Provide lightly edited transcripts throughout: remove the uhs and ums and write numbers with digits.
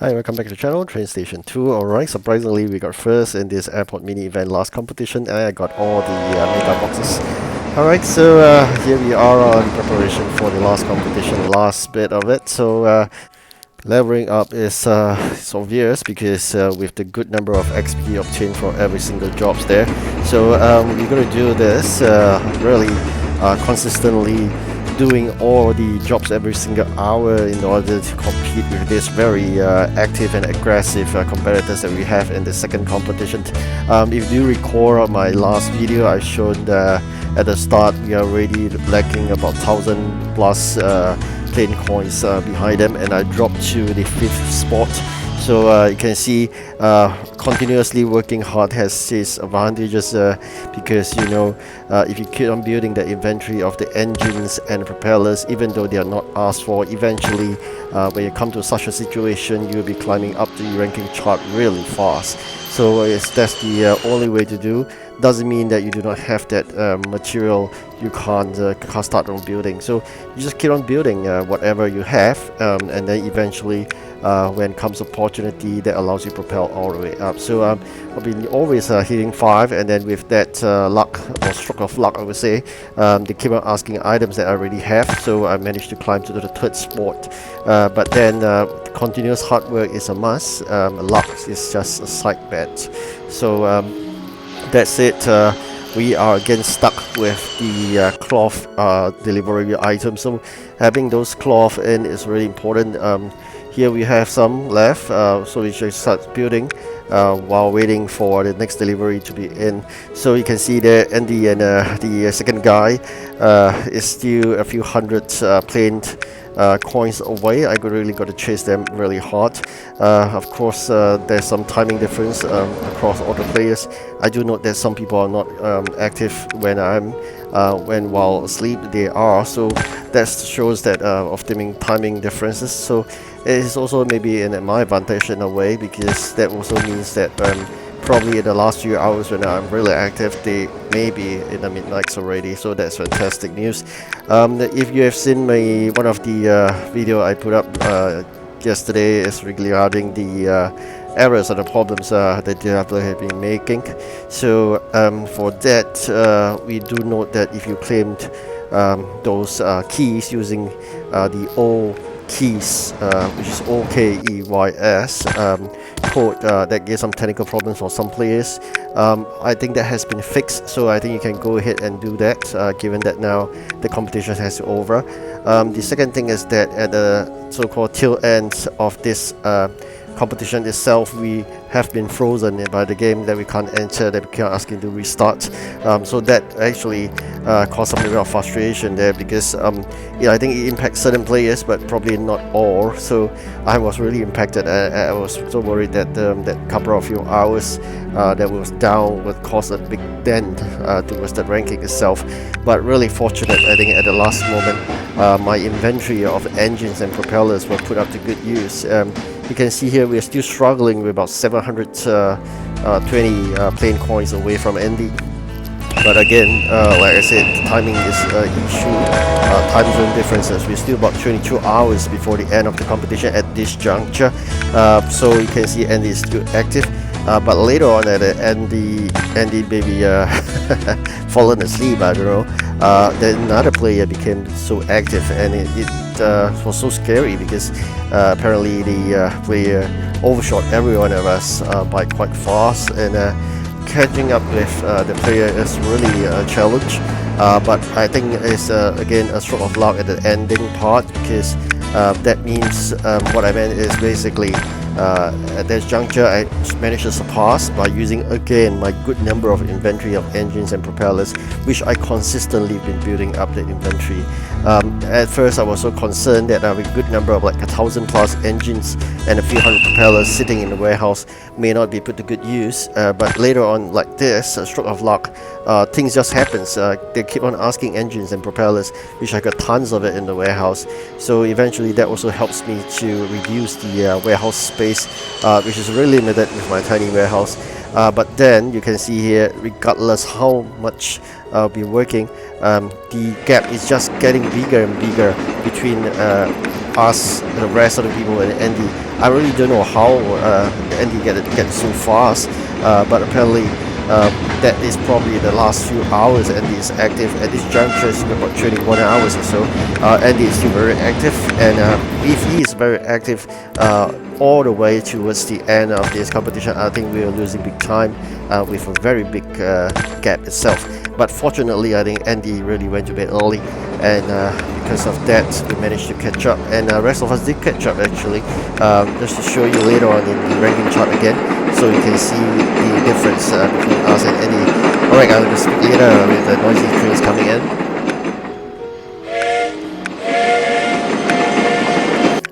Hi, welcome back to the channel, TrainStation 2. Alright, surprisingly we got first in this airport mini event last competition and I got all the mega boxes. Alright, so here we are on preparation for the last competition, last bit of it. So leveling up is it's obvious because with the good number of XP obtained for every single jobs there. So we're going to do this really consistently, doing all the jobs every single hour in order to compete with this very active and aggressive competitors that we have in the second competition. If you recall my last video, I showed at the start we are already lacking about 1000 plus plane coins behind them, and I dropped to the 5th spot. So you can see continuously working hard has its advantages because if you keep on building the inventory of the engines and propellers, even though they are not asked for, eventually when you come to such a situation you'll be climbing up the ranking chart really fast. So that's the only way to do. Doesn't mean that you do not have that material you can't start on building. So you just keep on building whatever you have, and then eventually when comes opportunity that allows you to propel all the way up. So I've been always hitting 5, and then with that luck or stroke of luck, I would say, they keep on asking items that I already have, so I managed to climb to the 3rd spot. But then continuous hard work is a must. Luck is just a side bet. So that's it. We are again stuck with the cloth delivery items, so having those cloth in is really important. Here we have some left, so we should start building while waiting for the next delivery to be in. So you can see there Andy and the second guy is still a few hundred planed coins away. I really got to chase them really hard. Of course, there's some timing difference across all the players. I do note that some people are not active when while asleep they are, so that shows that of timing differences. So it is also maybe in my advantage in a way, because that also means that probably in the last few hours when I'm really active, they may be in the midnights already. So that's fantastic news. If you have seen one of the video I put up yesterday is regarding the errors and the problems that the developer have been making. So for that, we do note that if you claimed those keys using the O keys, which is OKEYS code, that gives some technical problems for some players. I think that has been fixed, so I think you can go ahead and do that, given that now the competition has over. The second thing is that at the so-called tail end of this competition itself, we have been frozen by the game, that we can't enter, that we keep asking to restart. So that actually caused some level of frustration there, because I think it impacts certain players but probably not all. So I was really impacted. I was so worried that that couple of few hours that was down would cause a big dent towards the ranking itself. But really fortunate, I think at the last moment my inventory of engines and propellers were put up to good use. You can see here we are still struggling with about 720 plane coins away from Andy. But again, like I said, timing is an issue, time zone differences. We're still about 22 hours before the end of the competition at this juncture. So you can see Andy is still active. But later on, at the Andy maybe fallen asleep, I don't know. Then another player became so active, and it was so scary, because apparently the player overshot every one of us by quite fast, and catching up with the player is really a challenge. But I think it's again a stroke of luck at the ending part, because that means what I meant is basically at this juncture I managed to surpass by using again my good number of inventory of engines and propellers, which I consistently been building up the inventory. At first I was so concerned that I have a good number of like 1000 plus engines and a few hundred propellers sitting in the warehouse may not be put to good use, but later on, like this, a stroke of luck, things just happens. They keep on asking engines and propellers, which I got tons of it in the warehouse. So eventually that also helps me to reduce the warehouse space, which is really limited with my tiny warehouse. But then you can see here, regardless how much I'll be working, the gap is just getting bigger and bigger between ask the rest of the people and Andy, I really don't know how Andy get so fast, but apparently that is probably the last few hours Andy is active. At this juncture, it's about 21 hours or so. Andy is still very active, and if he is very active all the way towards the end of this competition, I think we are losing big time with a very big gap itself. But fortunately, I think Andy really went to bed early, and because of that, we managed to catch up, and the rest of us did catch up actually. Just to show you later on in the ranking chart again, so you can see the difference between us and Andy. Alright, I'll just speak later with the noisy trains coming in.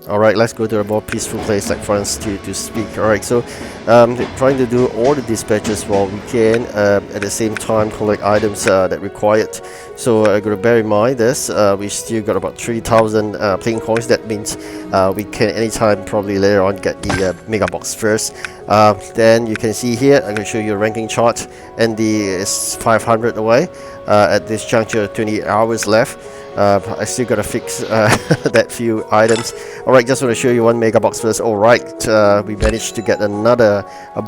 Alright, let's go to a more peaceful place like France to speak. Alright, so trying to do all the dispatches while we can, at the same time collect items that required. So got to bear in mind this, we still got about 3,000 playing coins. That means we can anytime probably later on get the mega box first. Then you can see here, I'm going to show you a ranking chart, and the is 500 away. At this juncture, 20 hours left. I still gotta fix that few items. Alright, just want to show you one mega box first. Alright, we managed to get another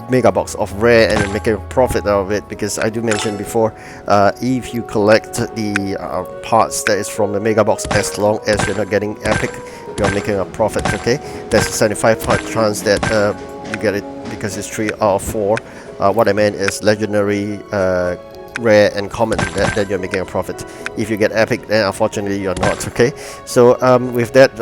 mega box of rare and make a profit out of it, because I do mention before, if you collect the parts that is from the mega box, as long as you're not getting epic, you're making a profit. Okay, there's a 75% chance that you get it, because it's 3 out of 4. What I meant is legendary, rare and common, that you're making a profit. If you get epic, then unfortunately you're not. Okay, so with that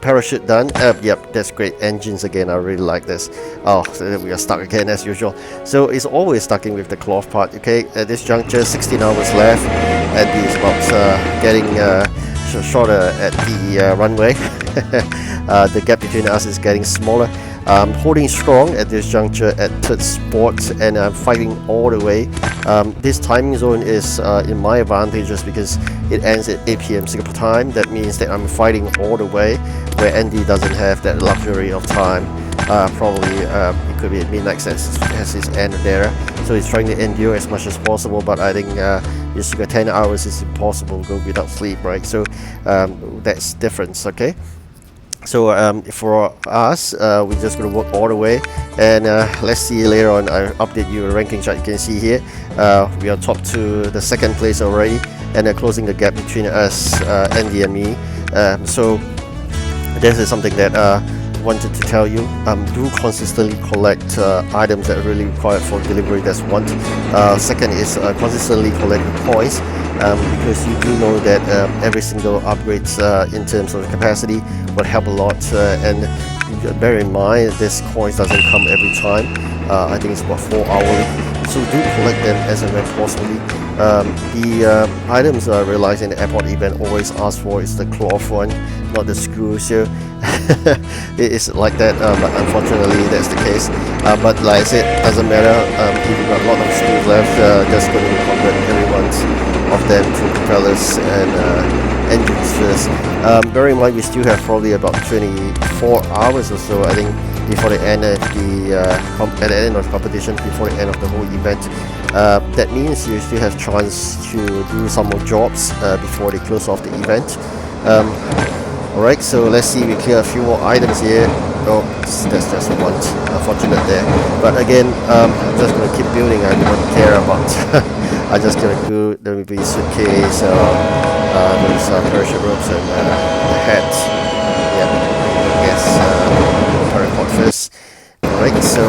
parachute done, yep, that's great. Engines again, I really like this. Oh, so we are stuck again as usual. So it's always stucking with the cloth part. Okay, at this juncture, 16 hours left, and it's about getting shorter at the runway. The gap between us is getting smaller. Holding strong at this juncture at third spot, and I'm fighting all the way. This timing zone is in my advantage just because it ends at 8 PM Singapore time. That means that I'm fighting all the way, where Andy doesn't have that luxury of time. Probably it could be at midnight as his end there, so he's trying to endure as much as possible, but I think just 10 hours is impossible to go without sleep, right? So that's difference. Okay, so for us, we're just going to work all the way, and let's see later on. I update you a ranking chart. You can see here we are top to the second place already, and closing the gap between us, Andy and me. So this is something that wanted to tell you. Do consistently collect items that are really required for delivery. That's one. Second is consistently collect the coins, because you do know that every single upgrades in terms of capacity will help a lot, and bear in mind this coins doesn't come every time. I think it's about 4 hourly, so do collect them as and when possibly. The items I realize in the airport event always ask for is the cloth one, not the screw. So it is like that, but unfortunately that's the case. But like I said, doesn't matter. If you've got a lot of screws left, just going to convert every one of them to propellers and engines first. Bear in mind we still have probably about 24 hours or so, I think, before the end of the at the end of the competition, before the end of the whole event. That means you still have chance to do some more jobs before they close off the event. Alright, so let's see, we clear a few more items here. Oh, that's just one, unfortunate there. But again, I'm just going to keep building. I don't care about I'm just going to do the suitcase, those parachute ropes, and the hat. Yeah, I guess paracord first. Alright, so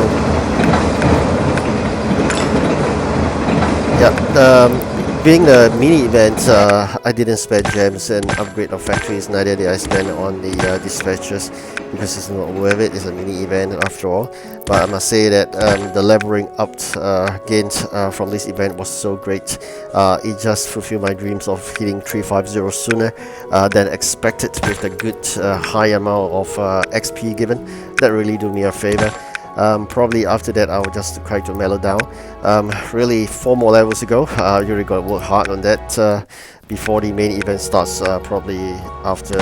yeah, being a mini event, I didn't spend gems and upgrade of factories, neither did I spend on the dispatches, because it's not worth it. It's a mini event after all. But I must say that the leveling up gained from this event was so great. It just fulfilled my dreams of hitting 350 sooner than expected, with a good high amount of XP given. That really do me a favor. Probably after that I will just try to mellow down. Really 4 more levels to go. You really got to work hard on that before the main event starts, probably after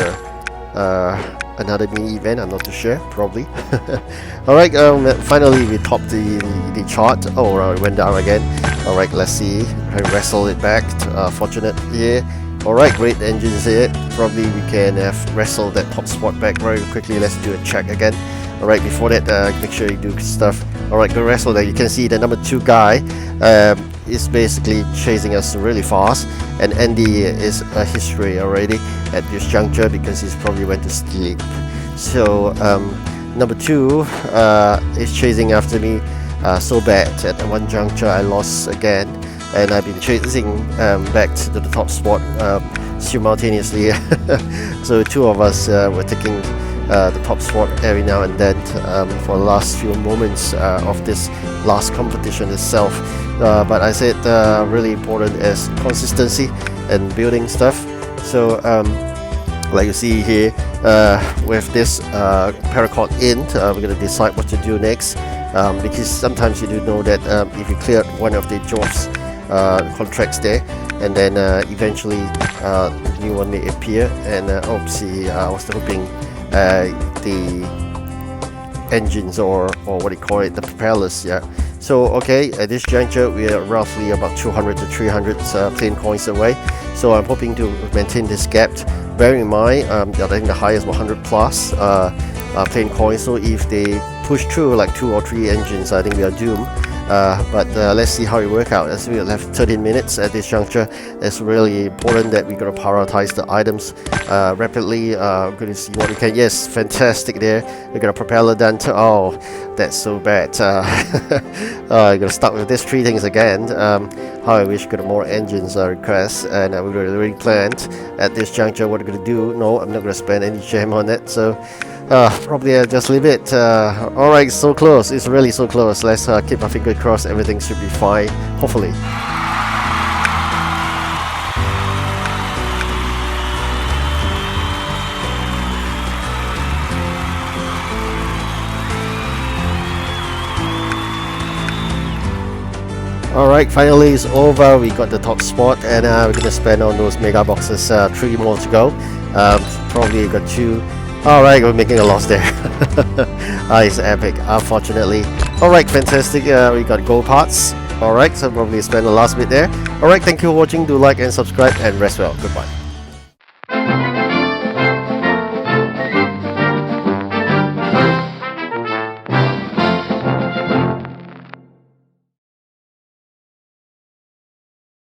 another mini event, I'm not too sure, probably. Alright, finally we topped the chart. Oh, it went down again. Alright, let's see. I wrestle it back. Fortunate here. Alright, great engines here. Probably we can wrestle that top spot back very quickly. Let's do a check again. Alright, before that, make sure you do stuff. Alright, go wrestle there. You can see the number 2 guy is basically chasing us really fast, and Andy is a history already at this juncture because he's probably went to sleep. So number 2 is chasing after me so bad. At one juncture I lost again, and I've been chasing back to the top spot simultaneously. So 2 of us were taking the top spot every now and then for the last few moments of this last competition itself. But I said really important is consistency and building stuff. So like you see here, with this paracord in, we're going to decide what to do next, because sometimes you do know that if you clear one of the jobs contracts there, and then eventually the new one may appear, and oopsie, I was hoping the engines or what do you call it, the propellers, yeah. So okay, at this juncture we are roughly about 200 to 300 plane coins away, so I'm hoping to maintain this gap. Bear in mind, I think the highest 100 plus plane coins, so if they push through like 2 or 3 engines, I think we are doomed. But let's see how it works out. As we have 13 minutes at this juncture, it's really important that we gotta prioritize the items rapidly. I'm gonna see what we can. Yes, fantastic there. We got a propeller done. Oh, that's so bad. I gotta start with these 3 things again. How I wish we got more engines requests, and we already planned at this juncture what we're gonna do. No, I'm not gonna spend any gem on it. So. Probably I'll just leave it. Alright, so close. It's really so close. Let's keep our finger crossed. Everything should be fine, hopefully. Alright, finally it's over. We got the top spot, and we're gonna spend on those mega boxes. 3 more to go. Probably got 2. Alright, we're making a loss there. It's epic, unfortunately. Alright, fantastic. We got gold parts. Alright, so probably spend the last bit there. Alright, thank you for watching. Do like and subscribe, and rest well. Goodbye.